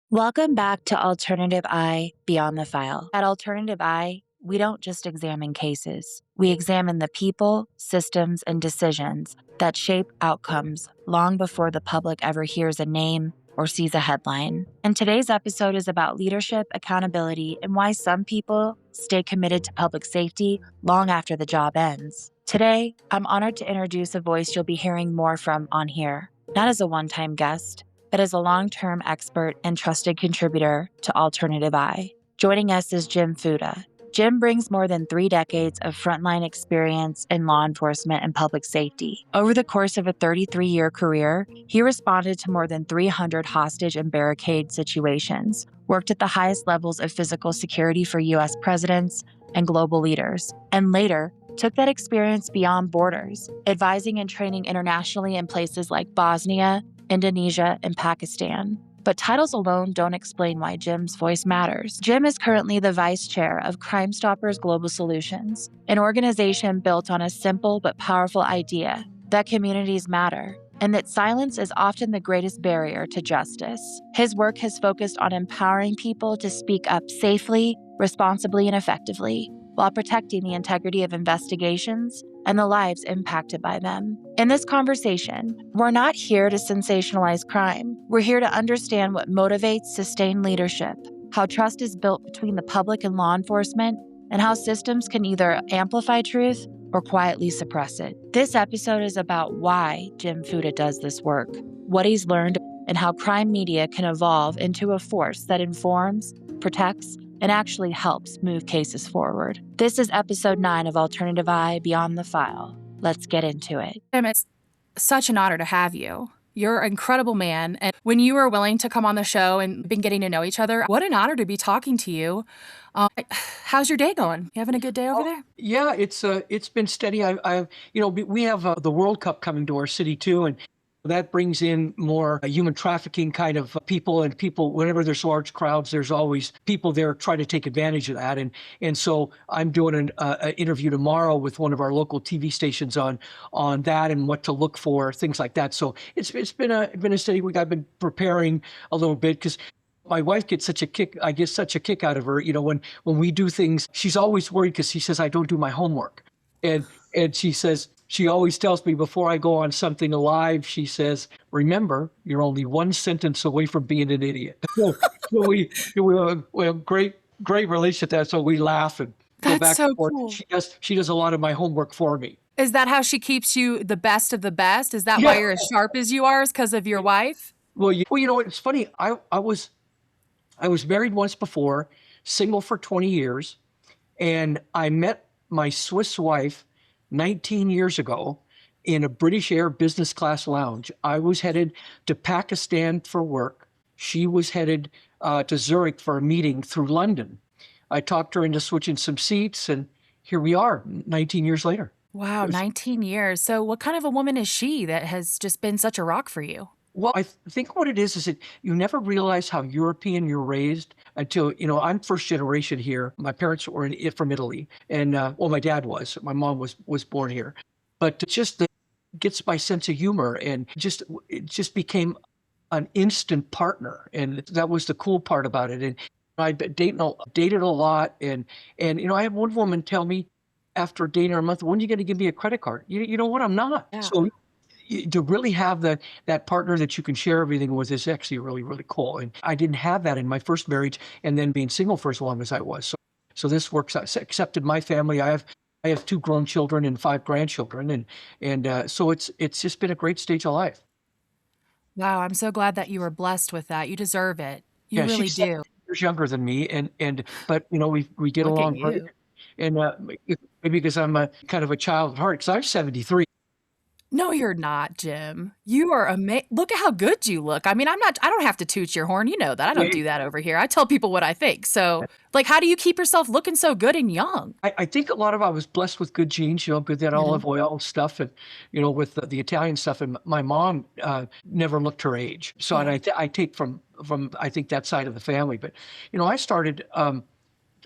Welcome back to Alternative Eye Beyond the File. At Alternative Eye, we don't just examine cases, we examine the people, systems, and decisions that shape outcomes long before the public ever hears a name or sees a headline. And today's episode is about leadership, accountability, and why some people stay committed to public safety long after the job ends. Today, I'm honored to introduce a voice you'll be hearing more from on here, not as a one-time guest, but as a long-term expert and trusted contributor to Alternative Eye. Joining us is Jim Fuda. Jim brings more than 3 decades of frontline experience in law enforcement and public safety. Over the course of a 33-year career, he responded to more than 300 hostage and barricade situations, worked at the highest levels of physical security for U.S. presidents and global leaders, and later took that experience beyond borders, advising and training internationally in places like Bosnia, Indonesia, and Pakistan. But titles alone don't explain why Jim's voice matters. Jim is currently the vice chair of Crime Stoppers Global Solutions, an organization built on a simple but powerful idea that communities matter and that silence is often the greatest barrier to justice. His work has focused on empowering people to speak up safely, responsibly, and effectively, while protecting the integrity of investigations and the lives impacted by them. In this conversation, we're not here to sensationalize crime. We're here to understand what motivates sustained leadership, how trust is built between the public and law enforcement, and how systems can either amplify truth or quietly suppress it. This episode is about why Jim Fuda does this work, what he's learned, and how crime media can evolve into a force that informs, protects, and actually helps move cases forward. This is episode 9 of Alternative Eye Beyond the File. Let's get into it. Jim, it's such an honor to have you. You're an incredible man. And when you were willing to come on the show and been getting to know each other, what an honor to be talking to you. How's your day going? You having a good day over there? Yeah, it's been steady. We have the World Cup coming to our city too, and that brings in more human trafficking kind of people, and people, whenever there's large crowds, there's always people there trying to take advantage of that. And so I'm doing an interview tomorrow with one of our local TV stations on that and what to look for, things like that. So it's been a steady week. I've been preparing a little bit because my wife gets such a kick. I get such a kick out of her. When we do things, she's always worried because she says I don't do my homework, and she says. She always tells me before I go on something live, she says, remember, you're only one sentence away from being an idiot. So we have great relationship there. So we laugh and go back so and forth. Cool. She does a lot of my homework for me. Is that how she keeps you the best of the best? Is that Yeah. why you're as sharp as you are? Is because of your wife? Well, it's funny. I was married once before, single for 20 years, and I met my Swiss wife 19 years ago in a British Air business class lounge. I was headed to Pakistan for work. She was headed to Zurich for a meeting through London. I talked her into switching some seats, and here we are 19 years later. Wow, 19 years. So what kind of a woman is she that has just been such a rock for you? Well, I think what it is that you never realize how European you're raised until, I'm first generation here. My parents were from Italy, and my dad was. My mom was born here. But it just gets my sense of humor, and it just became an instant partner, and that was the cool part about it. And I dated a lot, and I had one woman tell me after dating her a month, when are you going to give me a credit card? You know what? I'm not. Yeah. So to really have that partner that you can share everything with is actually really, really cool. And I didn't have that in my first marriage, and then being single for as long as I was. So this works out. Accepted my family. I have 2 grown children and 5 grandchildren, and so it's just been a great stage of life. Wow, I'm so glad that you were blessed with that. You deserve it. You really she's do. 7 years younger than me, but we get Look at along great. you. And maybe because I'm a kind of a child at heart, because I'm 73. No, you're not, Jim. You are amazing. Look at how good you look. I mean, I don't have to toot your horn. You know that. I don't do that over here. I tell people what I think. So, how do you keep yourself looking so good and young? I think a lot of I was blessed with good genes, good that olive oil stuff, and with the Italian stuff. And my mom never looked her age, so and I take from I think that side of the family. But I started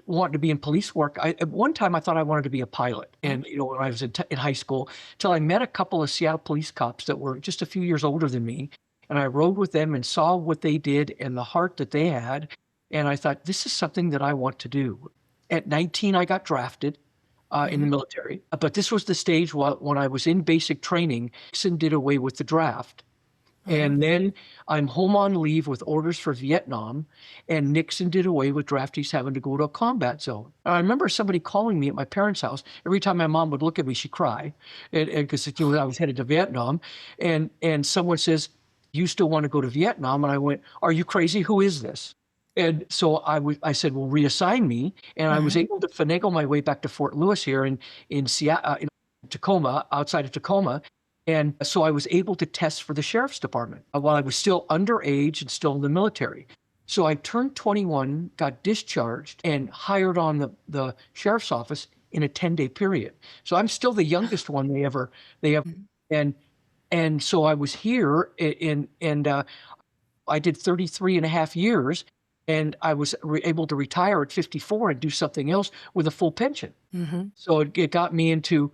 wanted to be in police work. At one time I thought I wanted to be a pilot, and when I was in high school, till I met a couple of Seattle police cops that were just a few years older than me, and I rode with them and saw what they did and the heart that they had. And I thought, this is something that I want to do. At 19, I got drafted in the military. But this was the stage when I was in basic training. Nixon did away with the draft. And then I'm home on leave with orders for Vietnam, and Nixon did away with draftees having to go to a combat zone. I remember somebody calling me at my parents' house. Every time my mom would look at me, she'd cry, because I was headed to Vietnam. And someone says, "You still want to go to Vietnam?" And I went, "Are you crazy? Who is this?" And so I said, "Well, reassign me." And I was able to finagle my way back to Fort Lewis here in Seattle, in Tacoma, outside of Tacoma. And so I was able to test for the sheriff's department while I was still underage and still in the military. So I turned 21, got discharged, and hired on the sheriff's office in a 10-day period. So I'm still the youngest one they ever, and so I was here and I did 33 and a half years, and I was able to retire at 54 and do something else with a full pension. So it got me into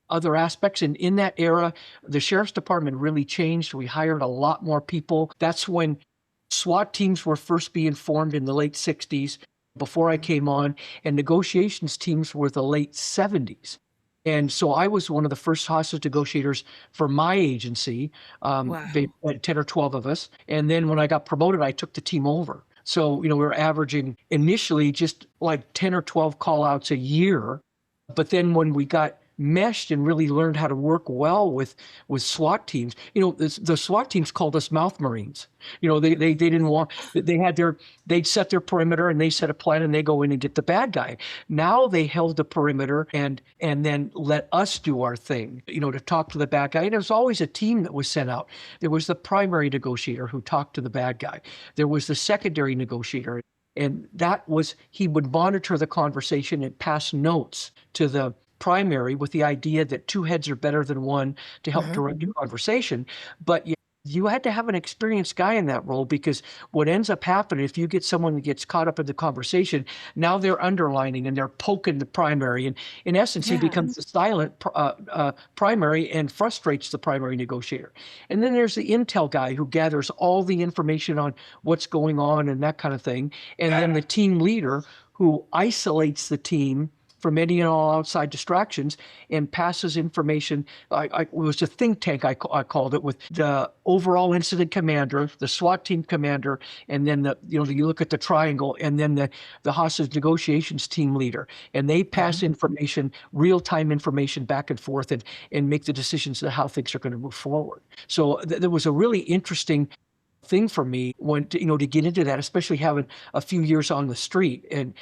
other aspects. And in that era, the sheriff's department really changed. We hired a lot more people. That's when SWAT teams were first being formed in the late 60s before I came on, and negotiations teams were the late 70s. And so I was one of the first hostage negotiators for my agency. They had 10 or 12 of us. And then when I got promoted, I took the team over. So, we were averaging initially just like 10 or 12 call outs a year. But then when we got meshed and really learned how to work well with SWAT teams. The SWAT teams called us mouth Marines. They didn't want, they'd set their perimeter and they set a plan and they go in and get the bad guy. Now they held the perimeter and then let us do our thing, to talk to the bad guy. And there was always a team that was sent out. There was the primary negotiator who talked to the bad guy. There was the secondary negotiator. And he would monitor the conversation and pass notes to the primary with the idea that two heads are better than one to help direct the conversation. But you had to have an experienced guy in that role, because what ends up happening, if you get someone that gets caught up in the conversation, now they're underlining and they're poking the primary. And in essence, he becomes the silent primary and frustrates the primary negotiator. And then there's the intel guy who gathers all the information on what's going on and that kind of thing. And then the team leader who isolates the team from any and all outside distractions and passes information. It was a think tank, I called it, with the overall incident commander, the SWAT team commander, and then you look at the triangle, and then the hostage negotiations team leader. And they pass information, real-time information back and forth and make the decisions of how things are going to move forward. So there was a really interesting thing for me to get into that, especially having a few years on the street and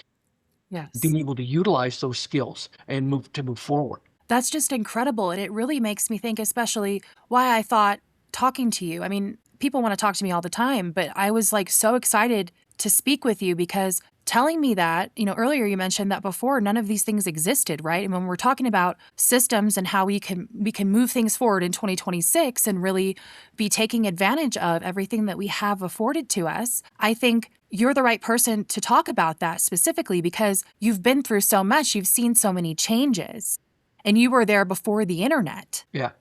being able to utilize those skills and move forward. That's just incredible. And it really makes me think, especially why I thought talking to you. I mean, people want to talk to me all the time, but I was so excited to speak with you, because telling me that, earlier you mentioned that before none of these things existed, right? And when we're talking about systems and how we can move things forward in 2026 and really be taking advantage of everything that we have afforded to us, I think you're the right person to talk about that specifically, because you've been through so much, you've seen so many changes, and you were there before the internet. Yeah.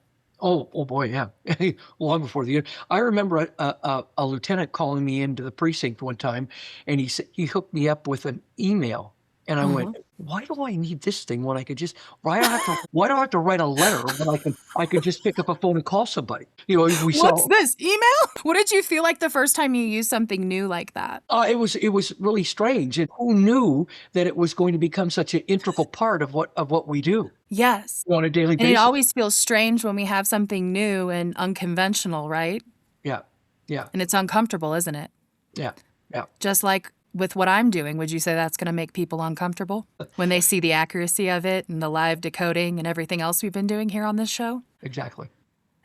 Oh boy, yeah. Long before the internet. I remember a lieutenant calling me into the precinct one time, and he hooked me up with an email. And I went, why do I need this thing when I could just, why do I have to write a letter when I could just pick up a phone and call somebody? What's this, email? What did you feel like the first time you used something new like that? It was really strange. And who knew that it was going to become such an integral part of what we do? Yes. On a daily basis. And it always feels strange when we have something new and unconventional, right? Yeah. Yeah. And it's uncomfortable, isn't it? Yeah. Yeah. Just like with what I'm doing, would you say that's going to make people uncomfortable when they see the accuracy of it and the live decoding and everything else we've been doing here on this show? Exactly.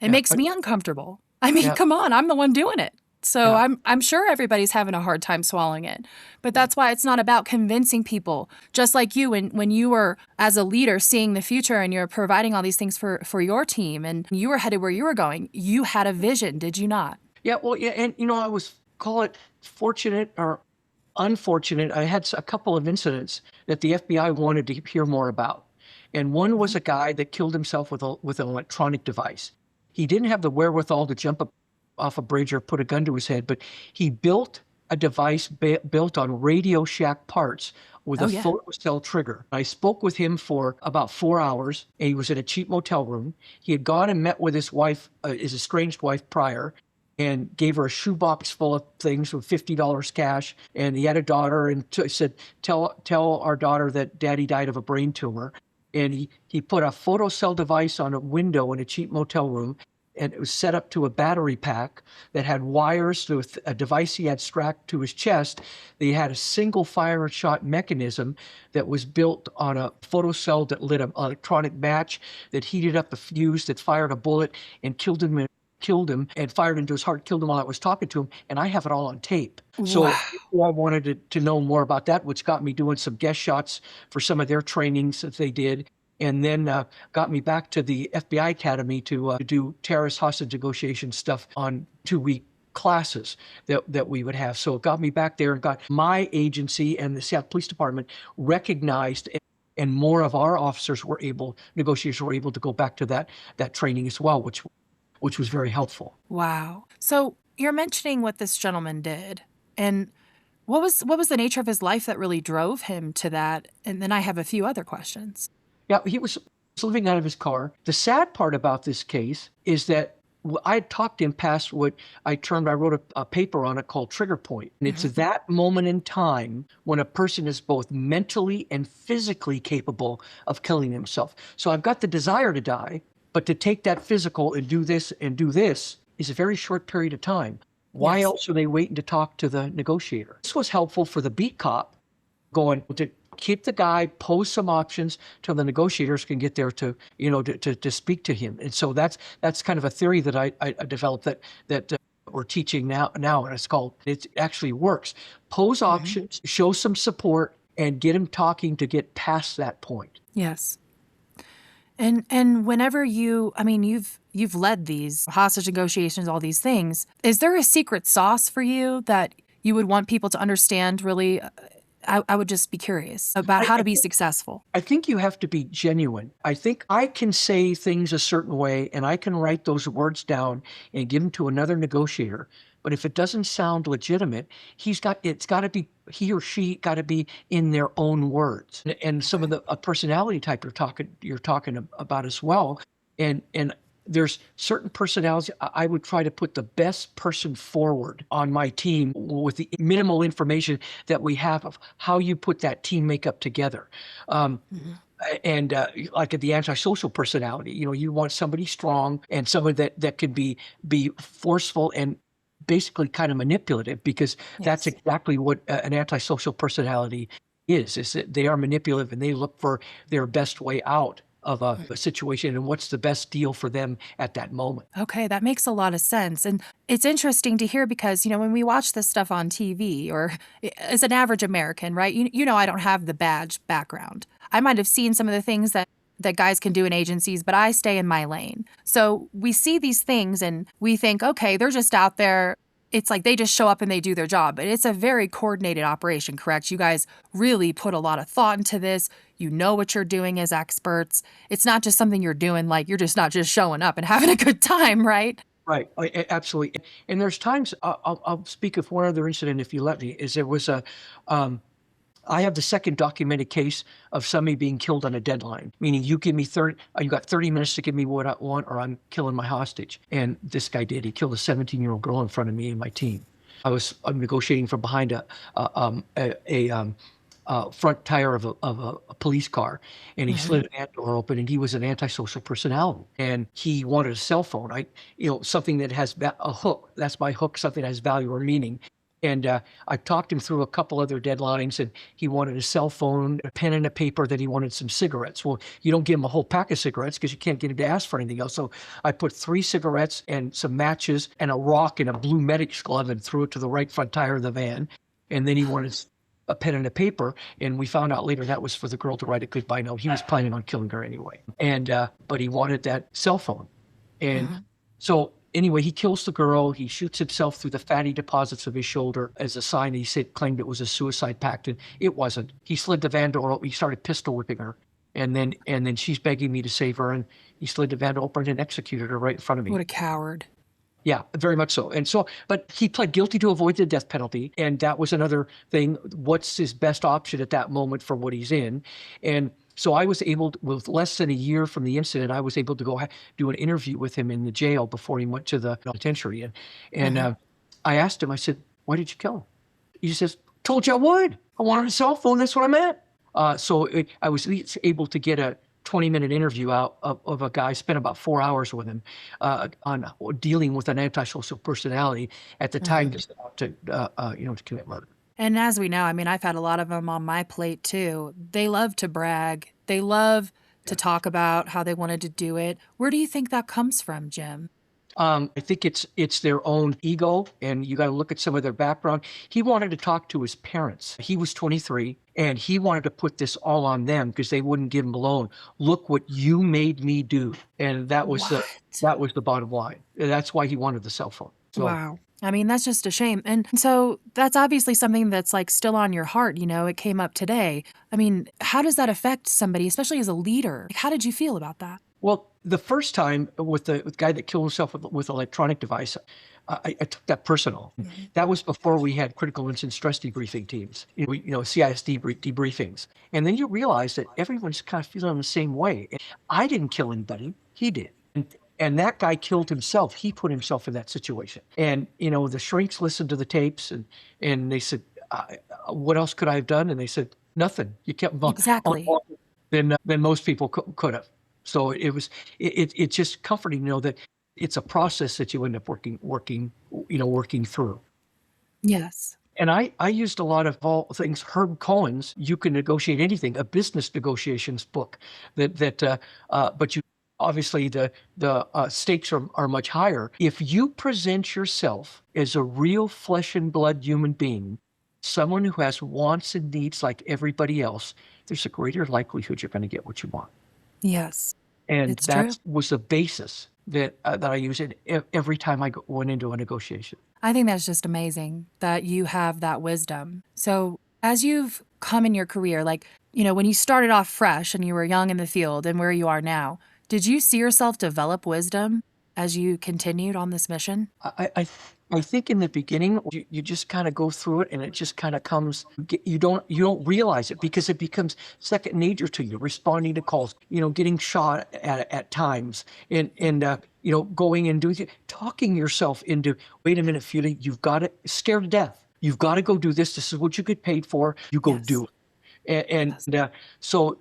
It makes me uncomfortable. I mean, come on, I'm the one doing it. So I'm sure everybody's having a hard time swallowing it. But that's why it's not about convincing people. Just like you, when you were, as a leader, seeing the future and you're providing all these things for your team and you were headed where you were going, you had a vision, did you not? Yeah, well, yeah, and I was, call it fortunate or unfortunate. I had a couple of incidents that the FBI wanted to hear more about. And one was a guy that killed himself with an electronic device. He didn't have the wherewithal to jump up off a bridge or put a gun to his head, but he built a device built on Radio Shack parts with Oh, a yeah. photocell trigger. I spoke with him for about 4 hours. And he was in a cheap motel room. He had gone and met with his wife, his estranged wife prior, and gave her a shoebox full of things with $50 cash. And he had a daughter, and said, tell our daughter that daddy died of a brain tumor. And he put a photocell device on a window in a cheap motel room, and it was set up to a battery pack that had wires with a device he had strapped to his chest. They had a single fire shot mechanism that was built on a photocell that lit an electronic match that heated up the fuse that fired a bullet and killed him and fired into his heart, killed him while I was talking to him. And I have it all on tape. So Wow. I wanted to know more about that, which got me doing some guest shots for some of their trainings that they did. And then got me back to the FBI Academy to do terrorist hostage negotiation stuff on 2-week classes that we would have. So it got me back there and got my agency and the Seattle Police Department recognized, and more of our negotiators were able to go back to that training as well, which was very helpful. Wow. So you're mentioning what this gentleman did, and what was the nature of his life that really drove him to that? And then I have a few other questions. Yeah, he was living out of his car. The sad part about this case is that I had talked him past what I wrote a paper on it called trigger point. And it's that moment in time when a person is both mentally and physically capable of killing himself. So I've got the desire to die, but to take that physical and do this is a very short period of time. Why Yes. else are they waiting to talk to the negotiator? This was helpful for the beat cop going to keep the guy, pose some options till the negotiators can get there to speak to him. And so that's kind of a theory that I developed that we're teaching now, and it actually works. Pose options, show some support, and get him talking to get past that point. Yes. And whenever you've led these hostage negotiations, all these things, is there a secret sauce for you that you would want people to understand really? I would just be curious about how to be successful. I think you have to be genuine. I think I can say things a certain way, and I can write those words down and give them to another negotiator. But if it doesn't sound legitimate, he or she got to be in their own words. And some of the personality type you're talking about as well. And there's certain personalities. I would try to put the best person forward on my team with the minimal information that we have of how you put that team makeup together. And like the antisocial personality, you want somebody strong and somebody that can be forceful and basically kind of manipulative, because that's exactly what an antisocial personality is that they are manipulative and they look for their best way out of a situation and what's the best deal for them at that moment. Okay, that makes a lot of sense. And it's interesting to hear because, when we watch this stuff on TV or as an average American, right, I don't have the badge background. I might have seen some of the things that guys can do in agencies, but I stay in my lane. So we see these things and we think, okay, they're just out there. It's like they just show up and they do their job. But it's a very coordinated operation, correct? You guys really put a lot of thought into this. You know what you're doing as experts. It's not just something you're doing, like you're just not just showing up and having a good time, right? Right, absolutely. And there's times, I'll speak of one other incident if you let me, is there was I have the second documented case of somebody being killed on a deadline, meaning you got 30 minutes to give me what I want or I'm killing my hostage. And this guy did. He killed a 17-year-old girl in front of me and my team. I'm negotiating from behind a front tire of a police car, and he slid an door open, and he was an antisocial personality, and he wanted a cell phone. Something that has a hook. That's my hook. Something that has value or meaning. And I talked him through a couple other deadlines, and he wanted a cell phone, a pen and a paper, that he wanted some cigarettes. Well, you don't give him a whole pack of cigarettes because you can't get him to ask for anything else. So I put 3 cigarettes and some matches and a rock in a blue medic's glove and threw it to the right front tire of the van. And then he wanted a pen and a paper, and we found out later that was for the girl to write a goodbye note. He was planning on killing her anyway. And but he wanted that cell phone. And so anyway, he kills the girl. He shoots himself through the fatty deposits of his shoulder as a sign. He claimed it was a suicide pact, and it wasn't. He slid the van door open. He started pistol whipping her, and then she's begging me to save her, and he slid the van door open and executed her right in front of me. What a coward. Yeah, very much so. And so, but he pled guilty to avoid the death penalty. And that was another thing. What's his best option at that moment for what he's in? And so I was able to, with less than a year from the incident, I was able to go do an interview with him in the jail before he went to the penitentiary. And I asked him, I said, why did you kill him? He says, told you I would. I wanted a cell phone. That's what I meant. I was able to get a 20-minute interview out of a guy, spent about 4 hours with him on dealing with an antisocial personality at the time just about to commit murder. And as we know, I mean, I've had a lot of them on my plate too. They love to brag. They love to talk about how they wanted to do it. Where do you think that comes from, Jim? I think it's their own ego, and you got to look at some of their background. He wanted to talk to his parents. He was 23, and he wanted to put this all on them because they wouldn't give him a loan. Look what you made me do, and that was the bottom line. That's why he wanted the cell phone. So, Wow. I mean, that's just a shame. And so that's obviously something that's like still on your heart. You know, it came up today. I mean, how does that affect somebody, especially as a leader? Like, how did you feel about that? Well, the first time with the guy that killed himself with electronic device, I took that personal. That was before we had critical incident stress debriefing teams, CISD debriefings. And then you realize that everyone's kind of feeling the same way. I didn't kill anybody, he did. And that guy killed himself. He put himself in that situation. And, the shrinks listened to the tapes and they said, what else could I have done? And they said, nothing. You kept on Exactly. than most people could have. So it's just comforting to know that it's a process that you end up working through. Yes. And I used a lot of all things Herb Cohen's "You Can Negotiate Anything," a business negotiations book. But you obviously the stakes are much higher. If you present yourself as a real flesh and blood human being, someone who has wants and needs like everybody else, there's a greater likelihood you're going to get what you want. Yes. And It's true. that was the basis that I use it every time I went into a negotiation. I think that's just amazing that you have that wisdom. So, as you've come in your career, like, when you started off fresh and you were young in the field and where you are now, did you see yourself develop wisdom as you continued on this mission? I think in the beginning you just kind of go through it and it just kind of comes. You don't realize it because it becomes second nature to you. Responding to calls, getting shot at times, and going and doing talking yourself into. Wait a minute, Fuda, you've got to scared to death. You've got to go do this. This is what you get paid for. You go do it. So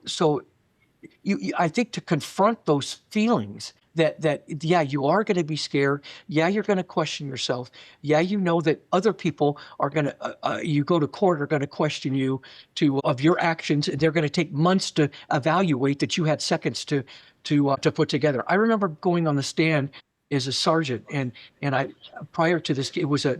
I think to confront those feelings that you are going to be scared. Yeah, you're going to question yourself. Yeah, that other people are going to, you go to court, are going to question you of your actions. They're going to take months to evaluate that you had seconds to put together. I remember going on the stand as a sergeant, and I prior to this, it was a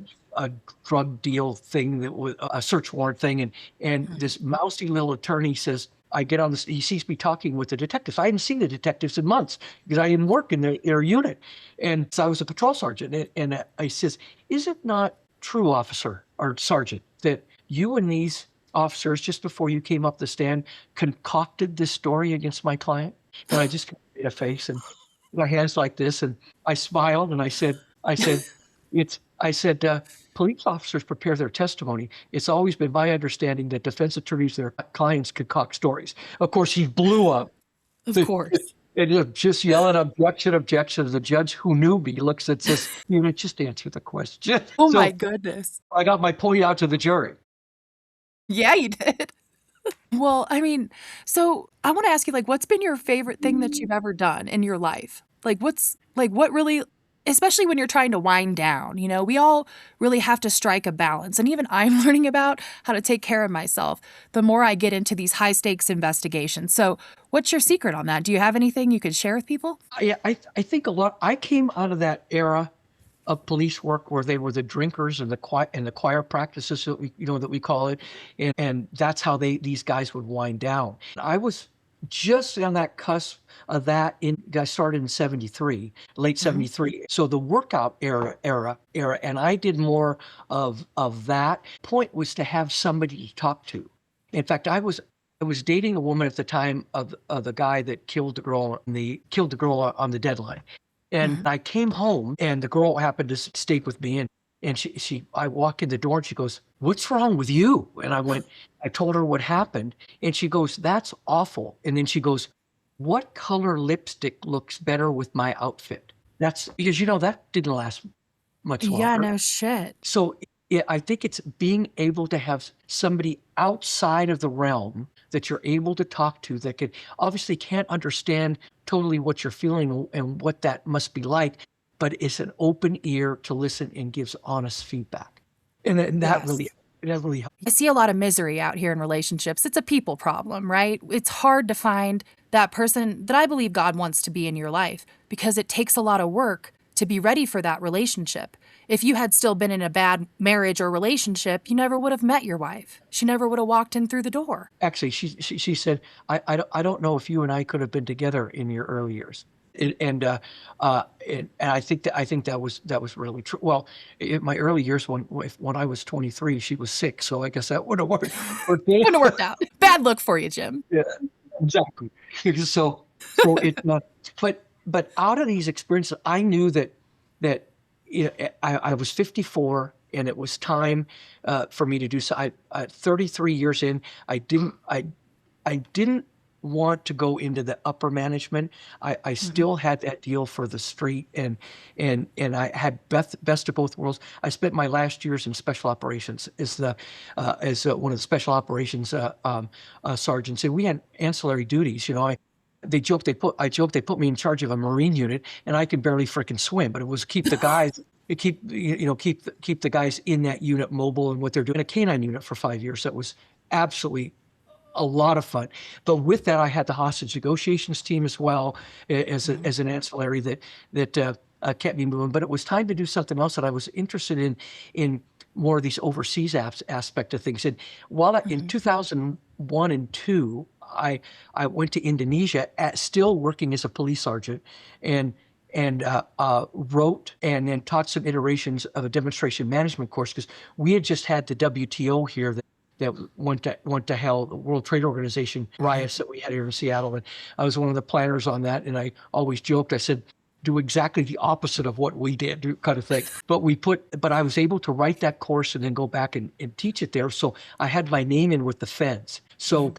drug deal thing that was a search warrant thing, and this mousy little attorney says. I get on this, he sees me talking with the detectives. I hadn't seen the detectives in months because I didn't work in their unit. And so I was a patrol sergeant. And I says, is it not true, officer or sergeant, that you and these officers, just before you came up the stand, concocted this story against my client? And I just made a face and my hands like this. And I smiled and I said, police officers prepare their testimony. It's always been my understanding that defense attorneys, their clients concoct stories. Of course, he blew up. Of course. And just yelling objection. The judge who knew me looks and says, just answer the question. Oh my goodness. I got my point out to the jury. Yeah, you did. Well, I mean, so I want to ask you, what's been your favorite thing that you've ever done in your life? What really, especially when you're trying to wind down, we all really have to strike a balance. And even I'm learning about how to take care of myself the more I get into these high stakes investigations. So what's your secret on that? Do you have anything you could share with people? Yeah, I think a lot. I came out of that era of police work where they were the drinkers and the choir practices that we call it, and that's how these guys would wind down. I was just on that cusp of that. I started in '73, late '73. So the workout era, and I did more of that. Point was to have somebody to talk to. In fact, I was dating a woman at the time of the guy that killed the girl on the deadline. And I came home, and the girl happened to stay with me, and I walk in the door, and she goes, "What's wrong with you?" And I told her what happened, and she goes, "That's awful." And then she goes, "What color lipstick looks better with my outfit?" That's because, that didn't last much Yeah, longer. no shit. So I think it's being able to have somebody outside of the realm that you're able to talk to that obviously can't understand totally what you're feeling and what that must be like, but it's an open ear to listen and gives honest feedback. And that Yes. really helps. I see a lot of misery out here in relationships. It's a people problem, right? It's hard to find that person that I believe God wants to be in your life because it takes a lot of work to be ready for that relationship. If you had still been in a bad marriage or relationship, you never would have met your wife. She never would have walked in through the door. Actually, she said, I don't know if you and I could have been together in your early years. And I think that was really true. Well, in my early years, when I was 23, she was 6, so I guess that would have worked. Wouldn't have worked out. Bad look for you, Jim. Yeah, exactly. So it's not. But out of these experiences, I knew that I was 54, and it was time for me to do so. 33 years in, I didn't want to go into the upper management. I still had that deal for the street, and I had best of both worlds. I spent my last years in special operations as one of the special operations sergeants, and we had ancillary duties. They joked they put me in charge of a Marine unit, and I could barely frickin' swim, but it was keep the guys. Keep the guys in that unit mobile and what they're doing. A canine unit for 5 years. That was absolutely a lot of fun. But with that, I had the hostage negotiations team as well as an ancillary that kept me moving. But it was time to do something else that I was interested in more of these overseas aspect of things. And in 2001 and 2, I went to Indonesia still working as a police sergeant and wrote and then taught some iterations of a demonstration management course because we had just had the WTO here that went to hell, the World Trade Organization riots that we had here in Seattle. And I was one of the planners on that. And I always joked, I said, do exactly the opposite of what we did, kind of thing. But I was able to write that course and then go back and teach it there. So I had my name in with the feds. So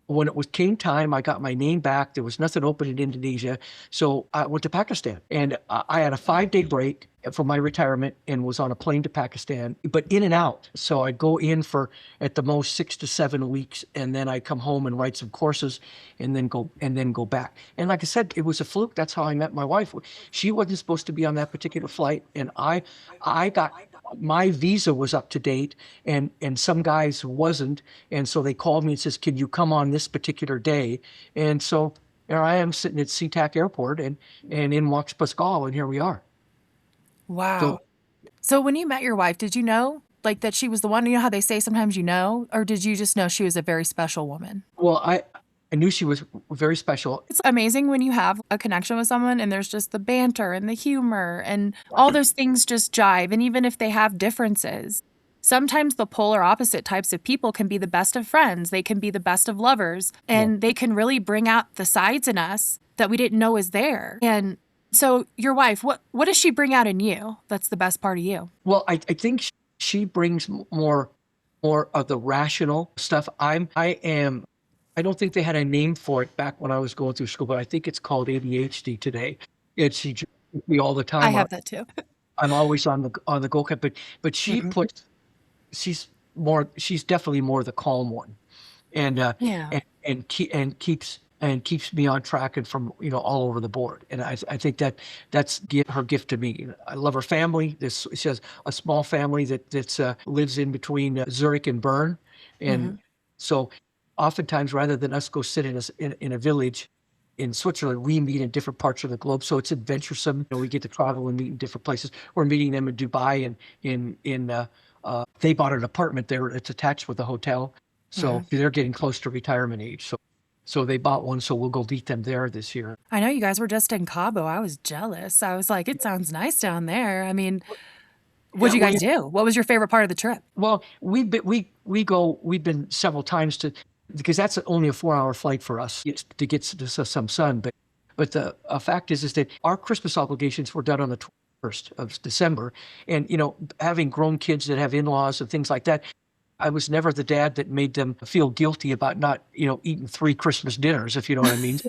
when came time, I got my name back. There was nothing open in Indonesia. So I went to Pakistan, and I had a 5-day break from my retirement and was on a plane to Pakistan, but in and out. So I'd go in for at the most 6 to 7 weeks, and then I'd come home and write some courses and then go back. And like I said, it was a fluke. That's how I met my wife. She wasn't supposed to be on that particular flight, and I got my visa was up to date and some guys wasn't. And so they called me and says, can you come on this particular day? And so there I am sitting at SeaTac Airport and in walks Pascal, and here we are. Wow. So when you met your wife, did you know like that she was the one? You know how they say sometimes or did you just know she was a very special woman? Well, I knew she was very special. It's amazing when you have a connection with someone and there's just the banter and the humor and all those things just jive. And even if they have differences, sometimes the polar opposite types of people can be the best of friends. They can be the best of lovers, and they can really bring out the sides in us that we didn't know is there. And so your wife, what does she bring out in you that's the best part of you? Well, I think she brings more of the rational stuff. I don't think they had a name for it back when I was going through school, but I think it's called ADHD today. She jokes with me all the time. I have that too. I'm always on the go cut, but she's definitely more the calm one, and keeps me on track and from all over the board. And I think that's her gift to me. I love her family. She has a small family that lives in between Zurich and Bern, and so oftentimes rather than us go sit in a village in Switzerland, we meet in different parts of the globe. So it's adventuresome. We get to travel and meet in different places. We're meeting them in Dubai and they bought an apartment there. It's attached with a hotel. So they're getting close to retirement age. So they bought one. So we'll go meet them there this year. I know you guys were just in Cabo. I was jealous. I was like, it sounds nice down there. I mean, what'd you guys do? What was your favorite part of the trip? Well, we've been several times because that's only a 4-hour flight for us to get to some sun. But But the fact is that our Christmas obligations were done on the 21st of December. And, having grown kids that have in-laws and things like that, I was never the dad that made them feel guilty about not, eating 3 Christmas dinners, if you know what I mean.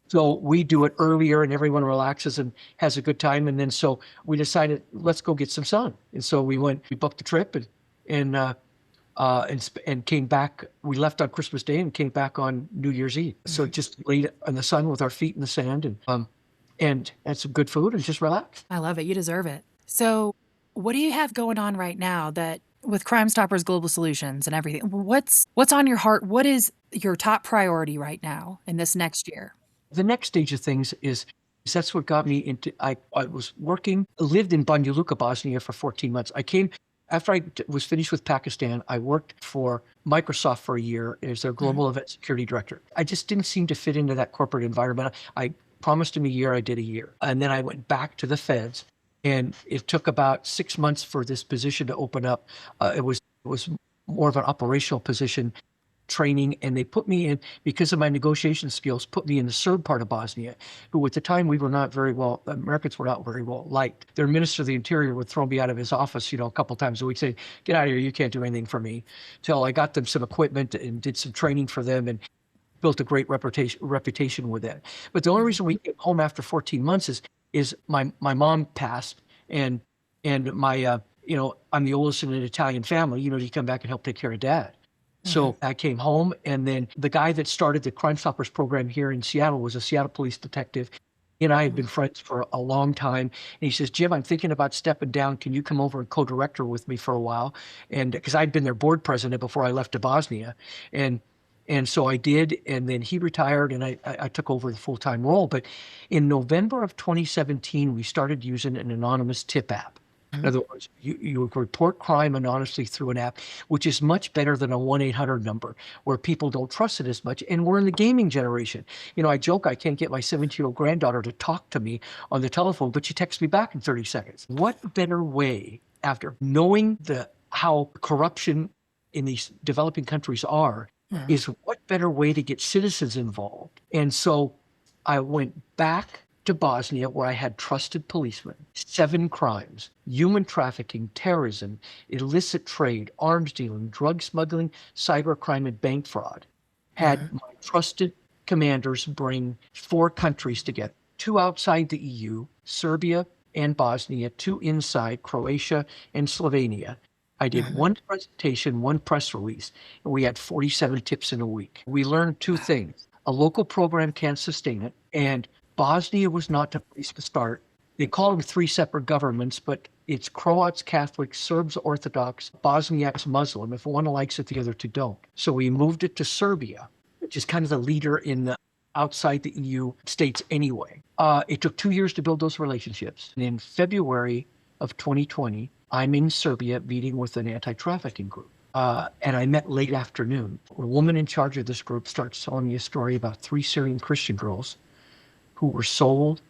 So we do it earlier and everyone relaxes and has a good time. And then so we decided, let's go get some sun. And so we booked the trip and came back. We left on Christmas Day and came back on New Year's Eve. So just laid in the sun with our feet in the sand and had some good food and just relaxed. I love it. You deserve it. So what do you have going on right now that with Crime Stoppers Global Solutions and everything? What's on your heart? What is your top priority right now in this next year? The next stage of things is that's what got me into, I lived in Banja Luka, Bosnia for 14 months. I came, after I was finished with Pakistan, I worked for Microsoft for a year as their global event security director. I just didn't seem to fit into that corporate environment. I promised them a year, I did a year. And then I went back to the feds, and it took about 6 months for this position to open up. It was more of an operational position, training, and they put me in, because of my negotiation skills, put me in the Serb part of Bosnia, who at the time Americans were not very well liked. Their minister of the interior would throw me out of his office, a couple times a week, saying, "Get out of here, you can't do anything for me." Till I got them some equipment and did some training for them and built a great reputation with that. But the only reason we came home after 14 months is my mom passed, and my I'm the oldest in an Italian family. You come back and help take care of Dad. So I came home, and then the guy that started the Crime Stoppers program here in Seattle was a Seattle police detective. He and I had been friends for a long time. And he says, "Jim, I'm thinking about stepping down. Can you come over and co-director with me for a while?" And because I'd been their board president before I left to Bosnia. And so I did, and then he retired, and I took over the full-time role. But in November of 2017, we started using an anonymous tip app. In other words, you report crime anonymously through an app, which is much better than a 1-800 number where people don't trust it as much. And we're in the gaming generation. I joke I can't get my 17-year-old granddaughter to talk to me on the telephone, but she texts me back in 30 seconds. What better way, after knowing how corruption in these developing countries are, is what better way to get citizens involved? And so I went back to Bosnia, where I had trusted policemen, 7 crimes: human trafficking, terrorism, illicit trade, arms dealing, drug smuggling, cybercrime, and bank fraud. Had my trusted commanders bring 4 countries together, 2 outside the EU, Serbia and Bosnia, 2 inside, Croatia and Slovenia. I did 1 presentation, 1 press release, and we had 47 tips in a week. We learned 2 things. A local program can't sustain it, and Bosnia was not the place to start. They call them 3 separate governments, but it's Croats Catholic, Serbs Orthodox, Bosniaks Muslim. If one likes it, the other 2 don't. So we moved it to Serbia, which is kind of the leader in the outside the EU states anyway. It took 2 years to build those relationships. And in February of 2020, I'm in Serbia meeting with an anti-trafficking group. And I met late afternoon. A woman in charge of this group starts telling me a story about 3 Syrian Christian girls who were sold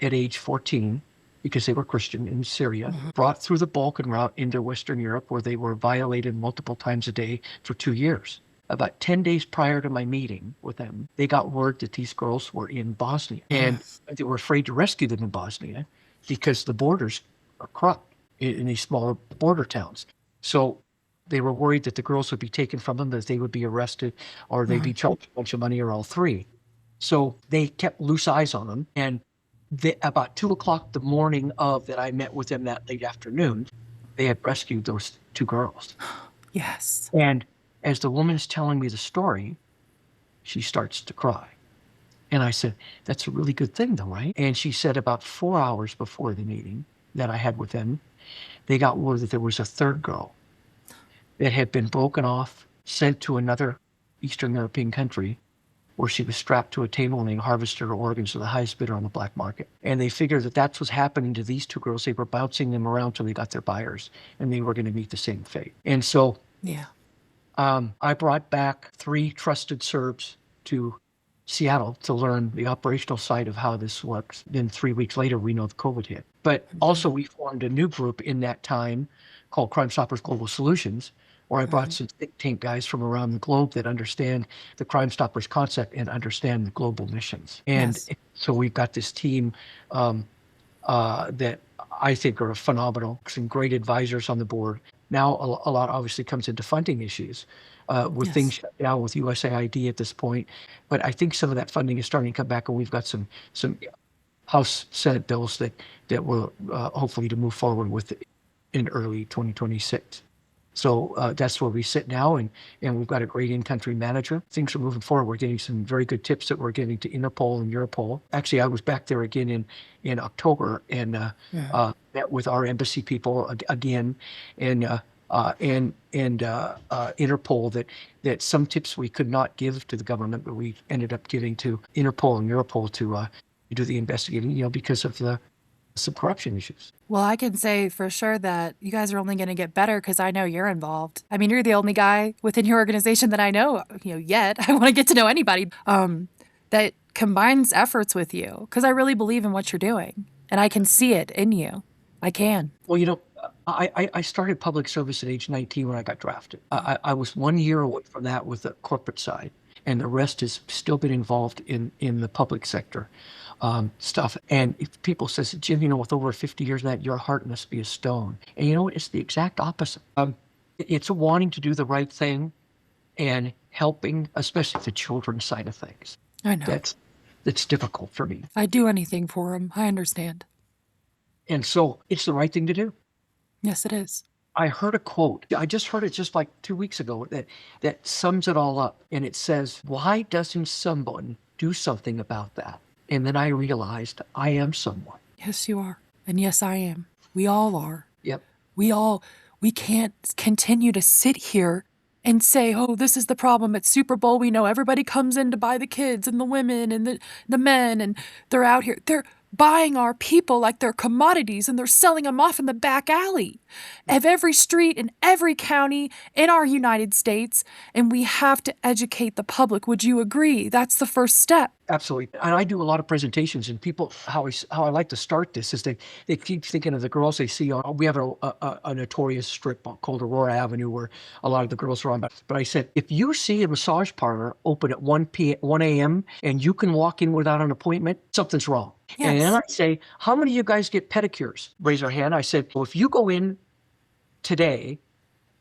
at age 14 because they were Christian in Syria, brought through the Balkan route into Western Europe, where they were violated multiple times a day for 2 years. About 10 days prior to my meeting with them, they got word that these girls were in Bosnia, and they were afraid to rescue them in Bosnia because the borders are corrupt in these smaller border towns. So they were worried that the girls would be taken from them, that they would be arrested, or they'd be charged a bunch of money, or all 3. So they kept loose eyes on them. And about 2:00 the morning of that I met with them that late afternoon, they had rescued those 2 girls. Yes. And as the woman's telling me the story, she starts to cry. And I said, "That's a really good thing though, right?" And she said about 4 hours before the meeting that I had with them, they got word that there was a 3rd girl that had been broken off, sent to another Eastern European country, where she was strapped to a table and they harvested her organs to the highest bidder on the black market. And they figured that that's what's happening to these 2 girls. They were bouncing them around till they got their buyers, and they were going to meet the same fate. And so I brought back 3 trusted Serbs to Seattle to learn the operational side of how this works. Then 3 weeks later, we know the COVID hit. But also we formed a new group in that time called Crime Stoppers Global Solutions, or I brought some think tank guys from around the globe that understand the Crime Stoppers concept and understand the global missions. And Yes. so we've got this team that I think are phenomenal, some great advisors on the board. Now, a lot obviously comes into funding issues with things Yes. shut down with USAID at this point. But I think some of that funding is starting to come back, and we've got some House Senate bills that will hopefully to move forward with in early 2026. So that's where we sit now, and we've got a great in-country manager. Things are moving forward. We're getting some very good tips that we're giving to Interpol and Europol. Actually, I was back there again in October and met with our embassy people again, and Interpol that some tips we could not give to the government, but we ended up giving to Interpol and Europol to do the investigating, because of some corruption issues. Well, I can say for sure that you guys are only going to get better because I know you're involved. I mean, you're the only guy within your organization that I know, yet. I want to get to know anybody that combines efforts with you because I really believe in what you're doing and I can see it in you. I can. Well, I started public service at age 19 when I got drafted. I was 1 year away from that with the corporate side, and the rest has still been involved in the public sector stuff. And if people says, Jim, with over 50 years in that, your heart must be a stone. And you know what? It's the exact opposite. It's wanting to do the right thing and helping, especially the children's side of things. I know. That's difficult for me. I'd do anything for them. I understand. And so it's the right thing to do. Yes, it is. I heard a quote. I just heard it just like 2 weeks ago that sums it all up. And it says, why doesn't someone do something about that? And then I realized I am someone. Yes, you are. And yes, I am. We all are. Yep. We can't continue to sit here and say, oh, this is the problem at Super Bowl. We know everybody comes in to buy the kids and the women and the men, and they're out here. They're buying our people like they're commodities, and they're selling them off in the back alley of every street in every county in our United States, and we have to educate the public. Would you agree? That's the first step. Absolutely. And I do a lot of presentations, and people, how I like to start this is they keep thinking of the girls they see on, we have a notorious strip called Aurora Avenue where a lot of the girls are on. But I said, if you see a massage parlor open at 1 a.m. and you can walk in without an appointment, something's wrong. Yes. And then I say, how many of you guys get pedicures? Raise your hand. I said, well, if you go in today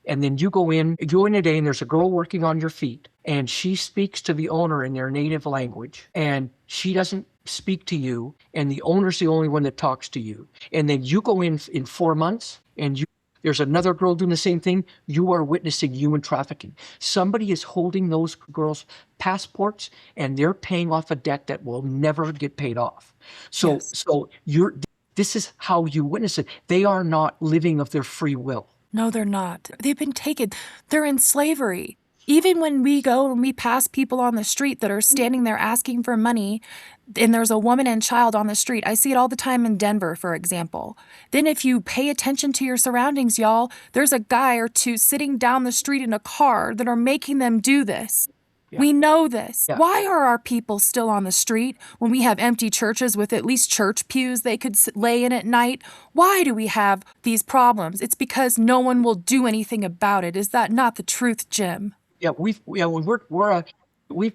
and then you go in today and there's a girl working on your feet and she speaks to the owner in their native language and she doesn't speak to you and the owner's the only one that talks to you. And then you go in 4 months and there's another girl doing the same thing, you are witnessing human trafficking. Somebody is holding those girls' passports and they're paying off a debt that will never get paid off. So, Yes. this is how you witness it. They are not living of their free will. No, they're not. They've been taken. They're in slavery. Even when we go and we pass people on the street that are standing there asking for money, and there's a woman and child on the street. I see it all the time in Denver, for example. Then if you pay attention to your surroundings, y'all, there's a guy or two sitting down the street in a car that are making them do this. Yeah. We know this. Yeah. Why are our people still on the street when we have empty churches with at least church pews they could lay in at night? Why do we have these problems? It's because no one will do anything about it. Is that not the truth, Jim? Yeah, we've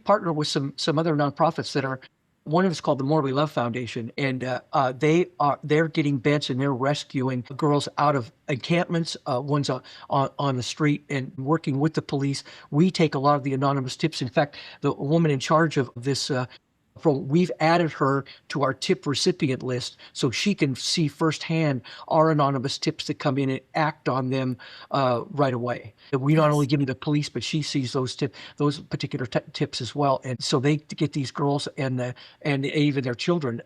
partnered with some other nonprofits that are. One of it's called the More We Love Foundation, and they're getting beds and they're rescuing girls out of encampments. One's on the street and working with the police. We take a lot of the anonymous tips. In fact, the woman in charge of this. We've added her to our tip recipient list so she can see firsthand our anonymous tips that come in and act on them right away. We not only give them to the police, but she sees those particular tips as well, and so they get these girls and even their children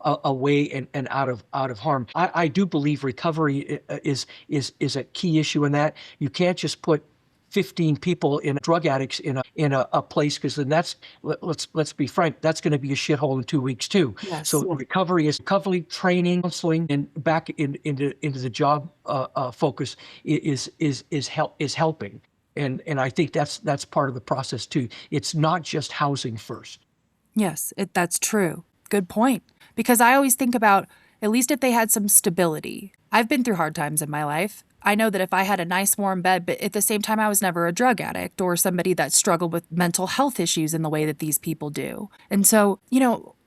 away and out of harm. I do believe recovery is a key issue in that. You can't just put 15 people in drug addicts in a place, because then let's be frank, that's going to be a shithole in 2 weeks too. Yes. So recovery training, counseling, and back into the job focus is helping. And I think that's part of the process too. It's not just housing first. Yes, that's true. Good point. Because I always think about, at least if they had some stability. I've been through hard times in my life. I know that if I had a nice warm bed, but at the same time, I was never a drug addict or somebody that struggled with mental health issues in the way that these people do. And so,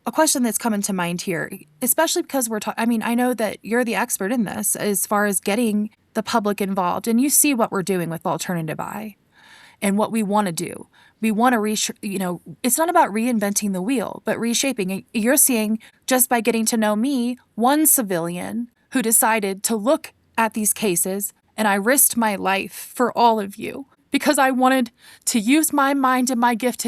a question that's coming to mind here, especially because we're talking, I mean, I know that you're the expert in this as far as getting the public involved, and you see what we're doing with Alternative Eye and what we want to do. We want to, it's not about reinventing the wheel, but reshaping. You're seeing, just by getting to know me, one civilian who decided to look at these cases, and I risked my life for all of you because I wanted to use my mind and my gift.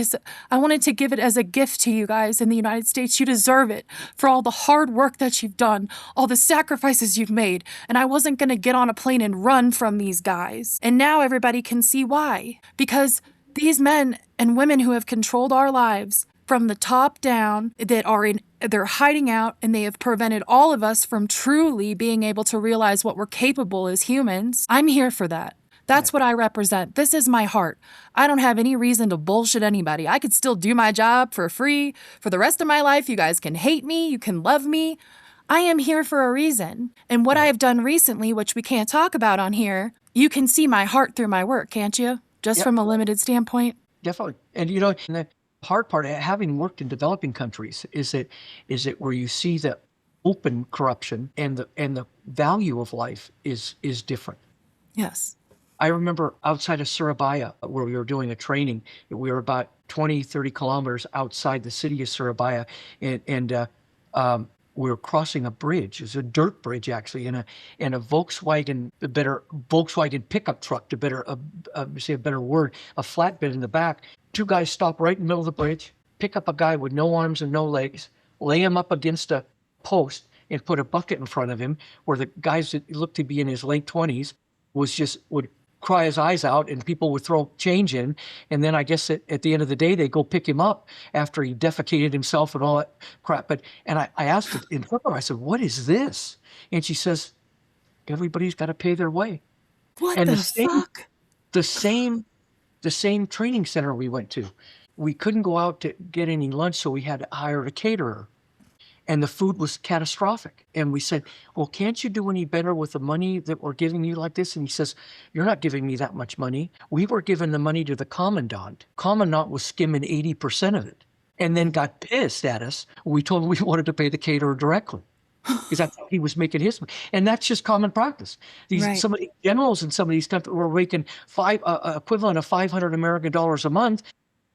I wanted to give it as a gift to you guys in the United States. You deserve it for all the hard work that you've done, all the sacrifices you've made. And I wasn't going to get on a plane and run from these guys. And now everybody can see why. Because these men and women who have controlled our lives from the top down, they're hiding out, and they have prevented all of us from truly being able to realize what we're capable as humans. I'm here for that. That's what I represent. This is my heart. I don't have any reason to bullshit anybody. I could still do my job for free for the rest of my life. You guys can hate me. You can love me. I am here for a reason. And what I have done recently, which we can't talk about on here, you can see my heart through my work, can't you? Just from a limited standpoint. Definitely. And and the hard part, having worked in developing countries, is it where you see the open corruption and the value of life is different. Yes. I remember outside of Surabaya, where we were doing a training, we were about 20, 30 kilometers outside the city of Surabaya, and we were crossing a bridge. It was a dirt bridge, actually, and a Volkswagen pickup truck, say a better word, a flatbed in the back. Two guys stop right in the middle of the bridge, pick up a guy with no arms and no legs, lay him up against a post, and put a bucket in front of him, where the guys that looked to be in his late 20s would cry his eyes out, and people would throw change in. And then I guess at the end of the day, they go pick him up after he defecated himself and all that crap. And I asked in front of her, I said, "What is this?" And she says, "Everybody's got to pay their way." What And the fuck? the same training center we went to, we couldn't go out to get any lunch, so we had to hire a caterer. And the food was catastrophic. And we said, "Well, can't you do any better with the money that we're giving you like this?" And he says, "You're not giving me that much money. We were giving the money to the commandant. Commandant was skimming 80% of it, and then got pissed at us. We told him we wanted to pay the caterer directly, because that's how he was making his money." And that's just common practice. Right. Some of the generals in some of these countries were making equivalent of $500 American a month,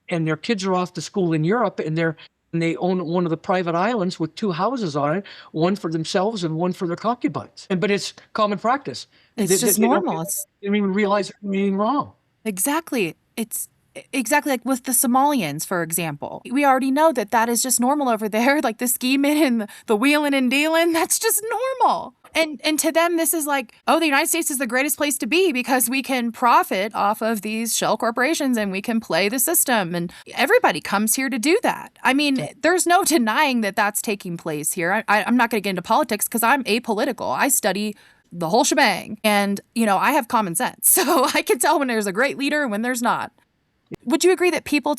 and their kids are off to school in Europe, and they own one of the private islands with 2 houses on it, one for themselves and one for their concubines. But it's common practice. It's just normal. They don't even realize they're doing wrong. Exactly. It's exactly like with the Somalians, for example. We already know that is just normal over there, like the scheming and the wheeling and dealing. That's just normal. And to them, this is like, oh, the United States is the greatest place to be because we can profit off of these shell corporations and we can play the system. And everybody comes here to do that. I mean, there's no denying that that's taking place here. I'm not going to get into politics because I'm apolitical. I study the whole shebang. And, I have common sense. So I can tell when there's a great leader and when there's not. Would you agree that people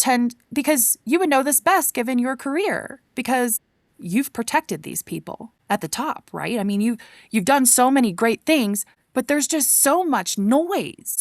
because you would know this best given your career, because you've protected these people at the top, right? I mean, you've done so many great things, but there's just so much noise,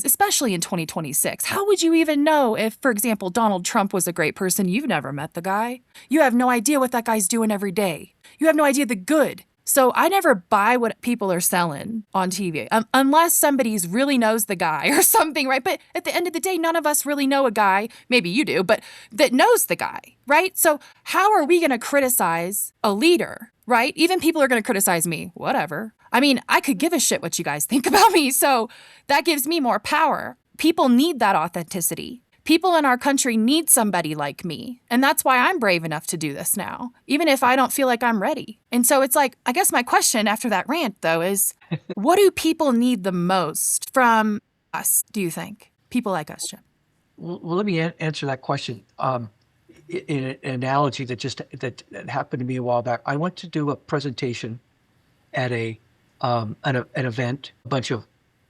especially in 2026. How would you even know if, for example, Donald Trump was a great person? You've never met the guy. You have no idea what that guy's doing every day. You have no idea the good. So I never buy what people are selling on TV unless somebody's really knows the guy or something, right? But at the end of the day, none of us really know a guy, maybe you do, but that knows the guy, right? So how are we going to criticize a leader, right? Even people are going to criticize me, whatever. I mean, I could give a shit what you guys think about me, so that gives me more power. People need that authenticity. People in our country need somebody like me. And that's why I'm brave enough to do this now, even if I don't feel like I'm ready. And so it's like, I guess my question after that rant, though, is what do people need the most from us, do you think? People like us, Jim. Well, let me answer that question in an analogy that happened to me a while back. I went to do a presentation at an event, a bunch of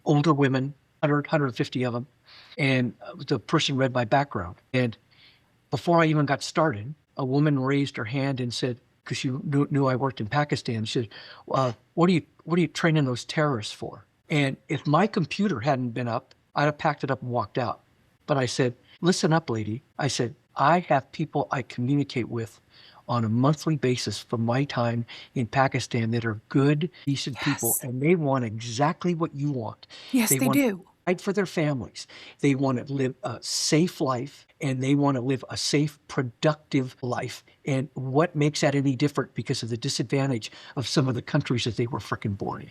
older women, 150 of them. And the person read my background. And before I even got started, a woman raised her hand and said, because she knew I worked in Pakistan, she said, "What are you training those terrorists for?" And if my computer hadn't been up, I'd have packed it up and walked out. But I said, listen up, lady. I said, I have people I communicate with on a monthly basis from my time in Pakistan that are good, decent people, Yes. and they want exactly what you want. Yes, They they want to do. provide for their families. They want to live a safe life, and they want to live a safe, productive life. And what makes that any different because of the disadvantage of some of the countries that they were frickin' born in?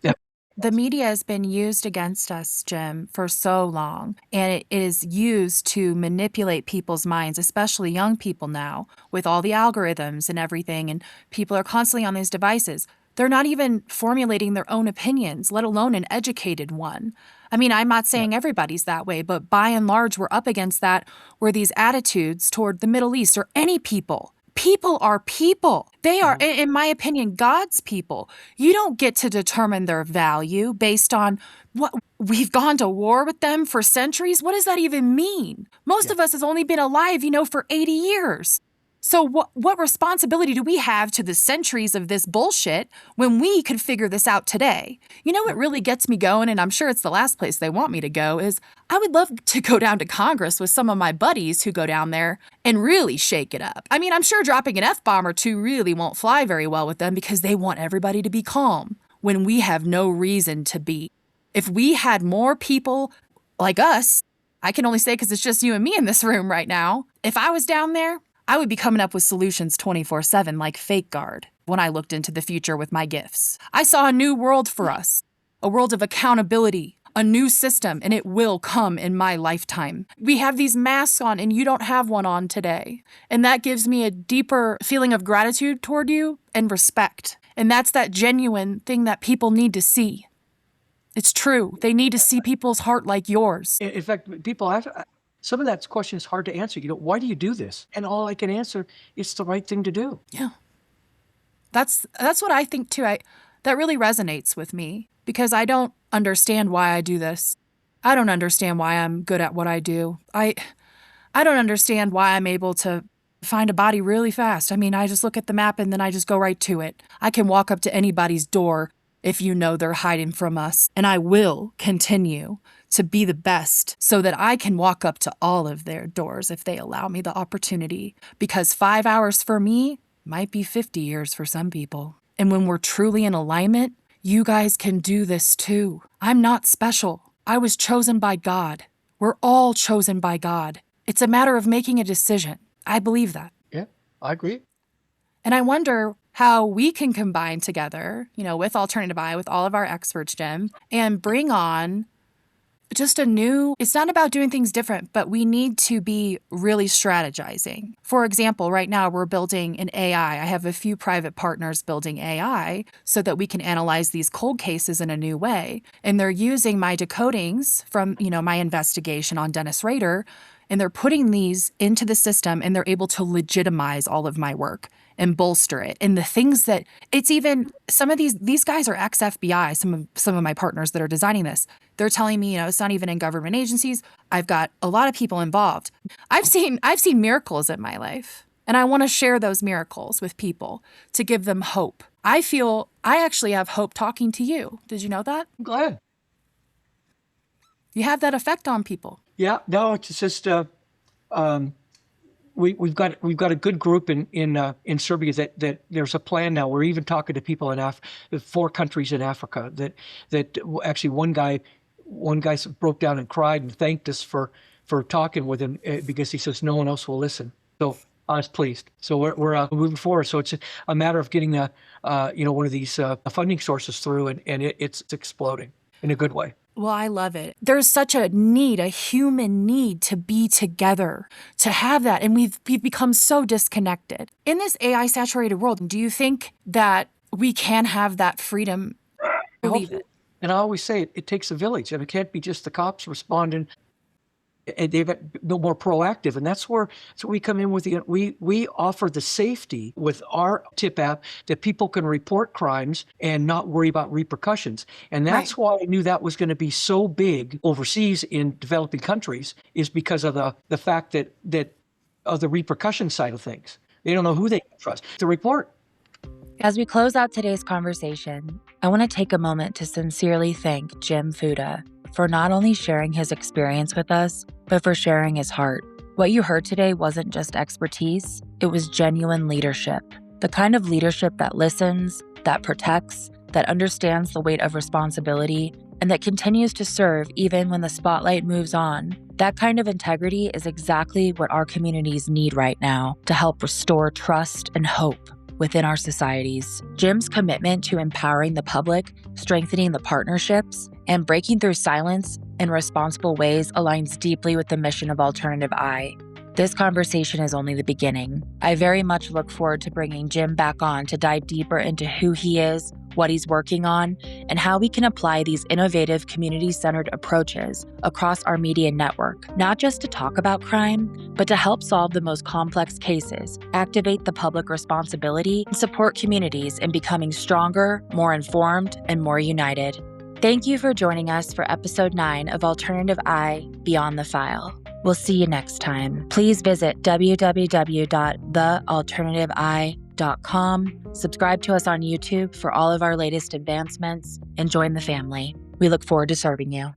Yeah. The media has been used against us, Jim, for so long, and it is used to manipulate people's minds, especially young people now, with all the algorithms and everything, and people are constantly on these devices. They're not even formulating their own opinions, let alone an educated one. I mean, I'm not saying everybody's that way, but by and large, we're up against that where these attitudes toward the Middle East or any people. People are people. They are, in my opinion, God's people. You don't get to determine their value based on what we've gone to war with them for centuries. What does that even mean? Most of us has only been alive, for 80 years. So what responsibility do we have to the centuries of this bullshit when we could figure this out today? You know what really gets me going, and I'm sure it's the last place they want me to go, is I would love to go down to Congress with some of my buddies who go down there and really shake it up. I mean, I'm sure dropping an F-bomb or two really won't fly very well with them because they want everybody to be calm when we have no reason to be. If we had more people like us, I can only say because it's just you and me in this room right now, if I was down there, I would be coming up with solutions 24/7 like Fake Guard when I looked into the future with my gifts. I saw a new world for us, a world of accountability, a new system, and it will come in my lifetime. We have these masks on and you don't have one on today. And that gives me a deeper feeling of gratitude toward you and respect. And that's that genuine thing that people need to see. It's true. They need to see people's heart like yours. In fact, people have some of that question is hard to answer. Why do you do this? And all I can answer, it's the right thing to do. Yeah. That's what I think too. That really resonates with me because I don't understand why I do this. I don't understand why I'm good at what I do. I don't understand why I'm able to find a body really fast. I mean, I just look at the map and then I just go right to it. I can walk up to anybody's door if they're hiding from us. And I will continue to be the best so that I can walk up to all of their doors if they allow me the opportunity. Because 5 hours for me might be 50 years for some people. And when we're truly in alignment, you guys can do this too. I'm not special. I was chosen by God. We're all chosen by God. It's a matter of making a decision. I believe that. Yeah, I agree. And I wonder how we can combine together, with Alternative Eye, with all of our experts, Jim, and bring on just it's not about doing things different, but we need to be really strategizing. For example, right now we're building an AI. I have a few private partners building AI so that we can analyze these cold cases in a new way. And they're using my decodings from, my investigation on Dennis Rader, and they're putting these into the system and they're able to legitimize all of my work and bolster it. And the things that it's even some of these guys are ex-FBI, some of my partners that are designing this. They're telling me, it's not even in government agencies. I've got a lot of people involved. I've seen miracles in my life, and I want to share those miracles with people to give them hope. I feel I actually have hope talking to you. Did you know that? I'm glad. You have that effect on people. Yeah, no, it's just we've got a good group in Serbia that there's a plan now. We're even talking to people in 4 countries in Africa that actually one guy broke down and cried and thanked us for talking with him because he says no one else will listen. So I was pleased. So we're moving forward. So it's a matter of getting one of these funding sources through, and it's exploding in a good way. Well, I love it. There's such a human need to be together, to have that. And we've become so disconnected. In this AI saturated world, do you think that we can have that freedom? Believe it. And I always say it takes a village, and it can't be just the cops responding. And they've got no more proactive, and that's where we come in with we offer the safety with our tip app that people can report crimes and not worry about repercussions. And that's why I knew that was going to be so big overseas in developing countries, is because of the fact that of the repercussion side of things. They don't know who they can trust to report. As we close out today's conversation, I want to take a moment to sincerely thank Jim Fuda for not only sharing his experience with us, but for sharing his heart. What you heard today wasn't just expertise, it was genuine leadership. The kind of leadership that listens, that protects, that understands the weight of responsibility, and that continues to serve even when the spotlight moves on. That kind of integrity is exactly what our communities need right now to help restore trust and hope within our societies. Jim's commitment to empowering the public, strengthening the partnerships, and breaking through silence in responsible ways aligns deeply with the mission of Alternative I. This conversation is only the beginning. I very much look forward to bringing Jim back on to dive deeper into who he is, what he's working on, and how we can apply these innovative community-centered approaches across our media network, not just to talk about crime, but to help solve the most complex cases, activate the public responsibility, and support communities in becoming stronger, more informed, and more united. Thank you for joining us for episode 9 of Alternative I Beyond the File. We'll see you next time. Please visit www.thealternativei.com, subscribe to us on YouTube for all of our latest advancements, and join the family. We look forward to serving you.